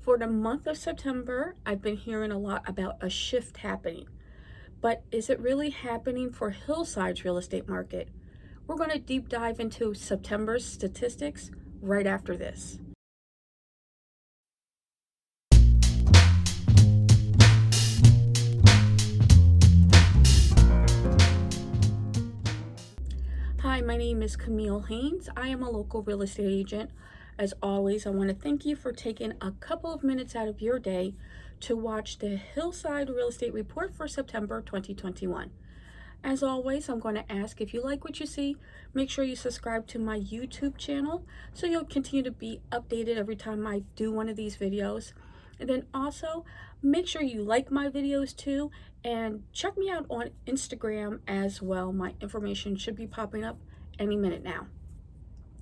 For the month of September, I've been hearing a lot about a shift happening. But is it really happening for Hillside's real estate market? We're going to deep dive into September's statistics right after this. Hi, my name is Camille Haynes. I am a local real estate agent. As always, I want to thank you for taking a couple of minutes out of your day to watch the Hillside Real Estate Report for September 2021. As always, I'm going to ask if you like what you see, make sure you subscribe to my YouTube channel so you'll continue to be updated every time I do one of these videos. And then also, make sure you like my videos too, and check me out on Instagram as well. My information should be popping up any minute now.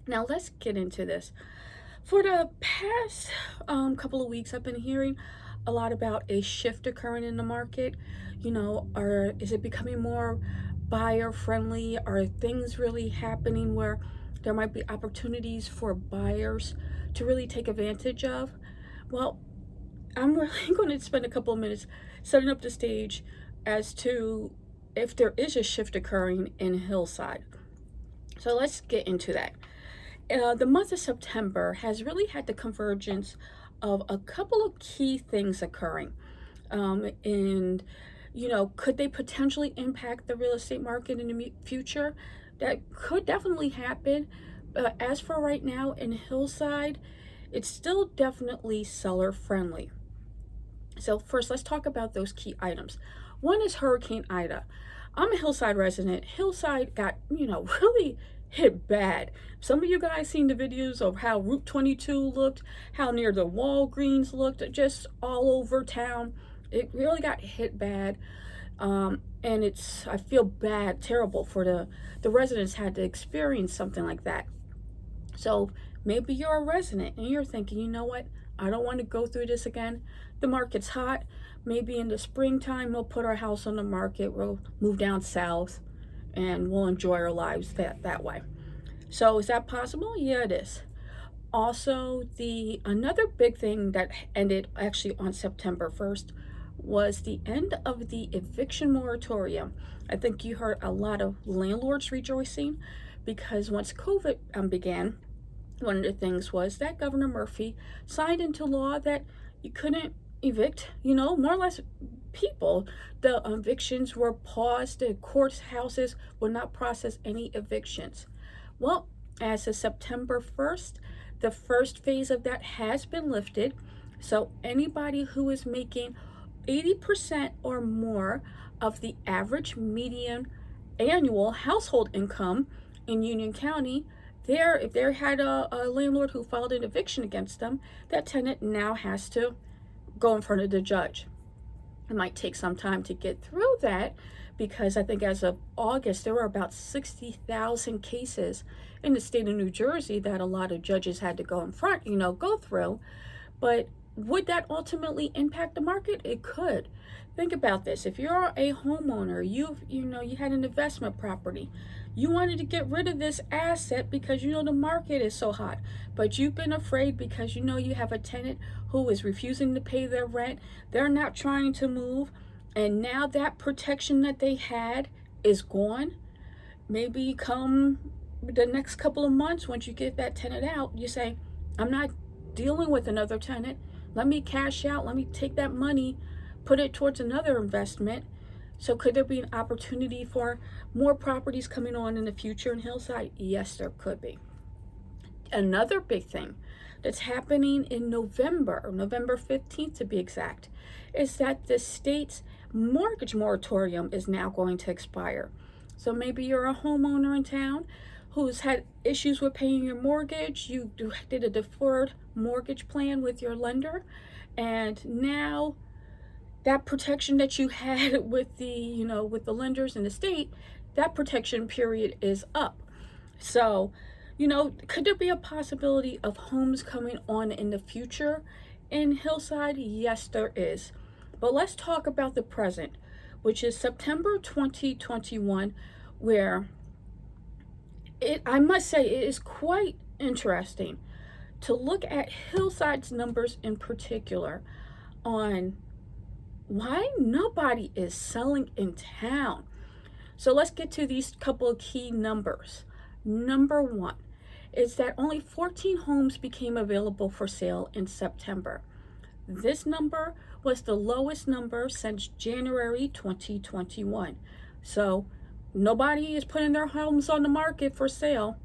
Now let's get into this. For the past couple of weeks, I've been hearing a lot about a shift occurring in the market. Is it becoming more buyer friendly? Are things really happening where there might be opportunities for buyers to really take advantage of? Well, I'm really going to spend a couple of minutes setting up the stage as to if there is a shift occurring in Hillside. So let's get into that. The month of September has really had the convergence of a couple of key things occurring. And could they potentially impact the real estate market in the future? That could definitely happen. But as for right now in Hillside, it's still definitely seller friendly. So first, let's talk about those key items. One is Hurricane Ida. I'm a Hillside resident. Hillside got, really hit bad. Some of you guys seen the videos of how Route 22 looked, how near the Walgreens looked, just all over town. It really got hit bad. And I feel bad, terrible for the residents had to experience something like that. So maybe you're a resident and you're thinking, you know what? I don't want to go through this again. The market's hot. Maybe in the springtime, we'll put our house on the market. We'll move down south and we'll enjoy our lives that way. So is that possible? Yeah, it is. Also, another big thing that ended actually on September 1st was the end of the eviction moratorium. I think you heard a lot of landlords rejoicing because once COVID began, one of the things was that Governor Murphy signed into law that you couldn't evict, more or less people. The evictions were paused. The courthouses would not process any evictions. Well, as of September 1st, the first phase of that has been lifted. So anybody who is making 80% or more of the average median annual household income in Union County, if they had a landlord who filed an eviction against them, that tenant now has to go in front of the judge. It might take some time to get through that because I think as of August, there were about 60,000 cases in the state of New Jersey that a lot of judges had to go in front, go through. But would that ultimately impact the market? It could. Think about this. If you're a homeowner, you had an investment property. You wanted to get rid of this asset because the market is so hot, but you've been afraid because you have a tenant who is refusing to pay their rent. They're not trying to move, and now that protection that they had is gone. Maybe come the next couple of months, once you get that tenant out, you say, I'm not dealing with another tenant. Let me cash out. Let me take that money, put it towards another investment. So could there be an opportunity for more properties coming on in the future in Hillside? Yes, there could be. Another big thing that's happening in November 15th to be exact, is that the state's mortgage moratorium is now going to expire. So maybe you're a homeowner in town who's had issues with paying your mortgage. You did a deferred mortgage plan with your lender, and now that protection that you had with the lenders in the state, that protection period is up. So, could there be a possibility of homes coming on in the future in Hillside? Yes, there is. But let's talk about the present, which is September 2021, where I must say it is quite interesting. to look at Hillside's numbers in particular on why nobody is selling in town. So let's get to these couple of key numbers. Number one is that only 14 homes became available for sale in September. This number was the lowest number since January 2021. So nobody is putting their homes on the market for sale.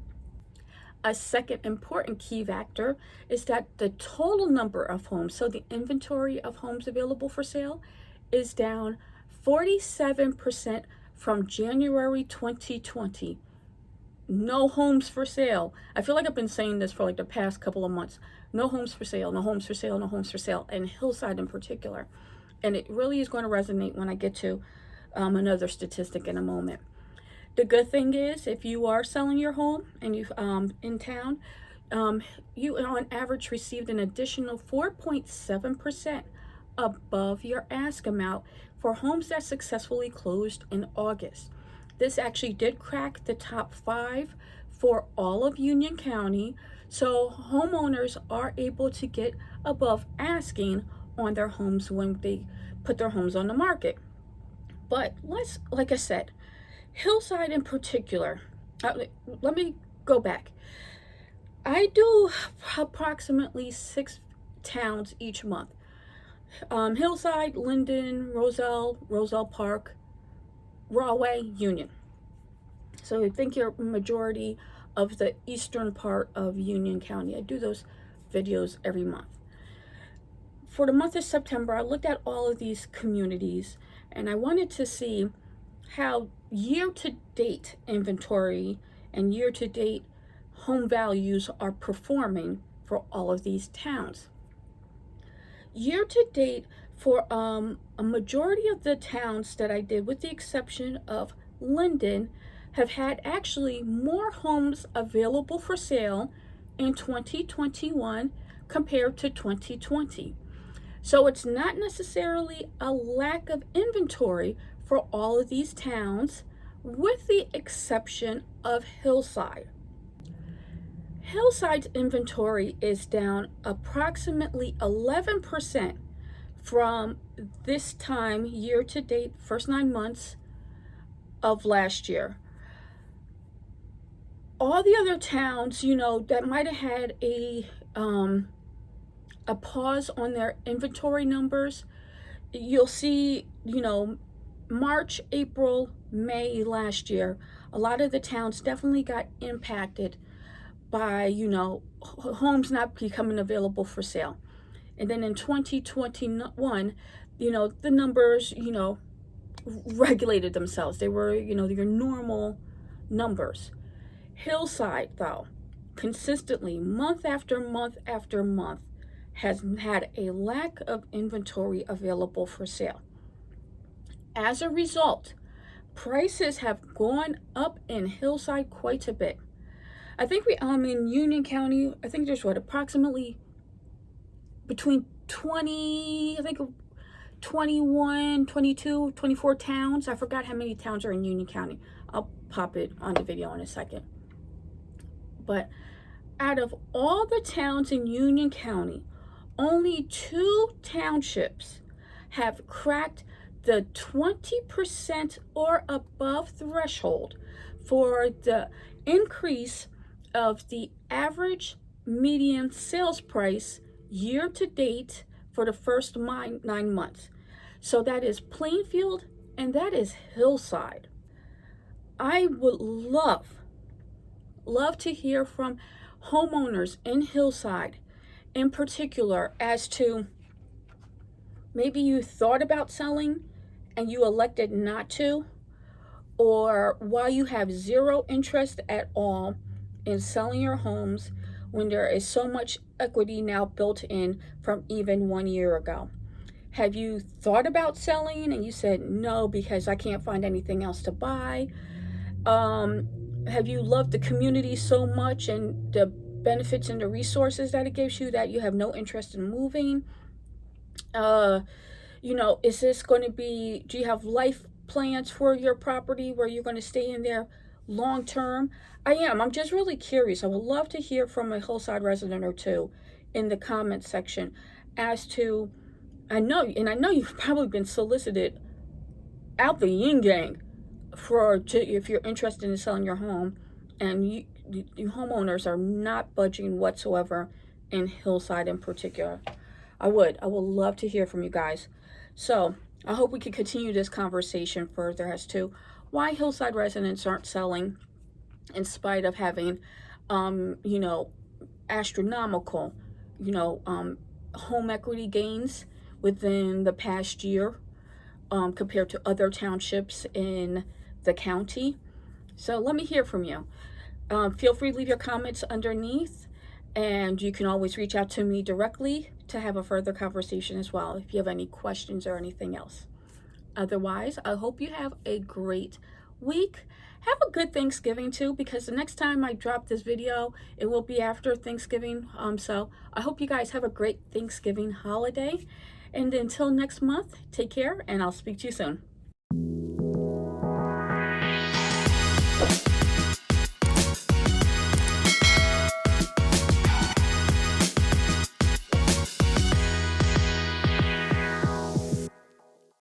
A second important key factor is that the total number of homes, so the inventory of homes available for sale, is down 47% from January 2020. No homes for sale. I feel like I've been saying this for like the past couple of months. No homes for sale, no homes for sale, no homes for sale, and Hillside in particular. And it really is going to resonate when I get to another statistic in a moment. The good thing is, if you are selling your home and you in town, you on average received an additional 4.7% above your ask amount for homes that successfully closed in August. This actually did crack the top 5 for all of Union County, so homeowners are able to get above asking on their homes when they put their homes on the market. But like I said, Hillside in particular, let me go back. I do approximately 6 towns each month. Hillside, Linden, Roselle Park, Rahway, Union. So I think you're majority of the eastern part of Union County. I do those videos every month. For the month of September, I looked at all of these communities and I wanted to see how year-to-date inventory and year-to-date home values are performing for all of these towns. Year-to-date for a majority of the towns that I did, with the exception of Linden, have had actually more homes available for sale in 2021 compared to 2020. So it's not necessarily a lack of inventory for all of these towns, with the exception of Hillside. Hillside's inventory is down approximately 11% from this time year to date, first 9 months of last year. All the other towns, that might have had a pause on their inventory numbers, you'll see, March, April, May last year, a lot of the towns definitely got impacted by, homes not becoming available for sale. And then in 2021, the numbers, regulated themselves. They were, your normal numbers. Hillside, though, consistently, month after month after month, has had a lack of inventory available for sale. As a result, prices have gone up in Hillside quite a bit. I think in Union County, I think there's approximately between 21, 22, 24 towns. I forgot how many towns are in Union County. I'll pop it on the video in a second. But out of all the towns in Union County, only 2 townships have cracked the 20% or above threshold for the increase of the average median sales price year to date for the first 9 months. So that is Plainfield and that is Hillside. I would love to hear from homeowners in Hillside in particular as to maybe you thought about selling and you elected not to, or why you have zero interest at all in selling your homes when there is so much equity now built in from even 1 year ago. Have you thought about selling and you said no because I can't find anything else to buy? Have you loved the community so much and the benefits and the resources that it gives you that you have no interest in moving? Is this going to be, do you have life plans for your property where you're going to stay in there long term? I'm just really curious. I would love to hear from a Hillside resident or two in the comments section as to, I know you've probably been solicited out the yin yang if you're interested in selling your home, and you homeowners are not budging whatsoever in Hillside in particular. I would love to hear from you guys. So I hope we can continue this conversation further as to why Hillside residents aren't selling in spite of having, astronomical, home equity gains within the past year, compared to other townships in the county. So let me hear from you. Feel free to leave your comments underneath, and you can always reach out to me directly to have a further conversation as well if you have any questions or anything else. Otherwise, I hope you have a great week. Have a good Thanksgiving too, because the next time I drop this video, it will be after Thanksgiving. So I hope you guys have a great Thanksgiving holiday. And until next month, take care, and I'll speak to you soon.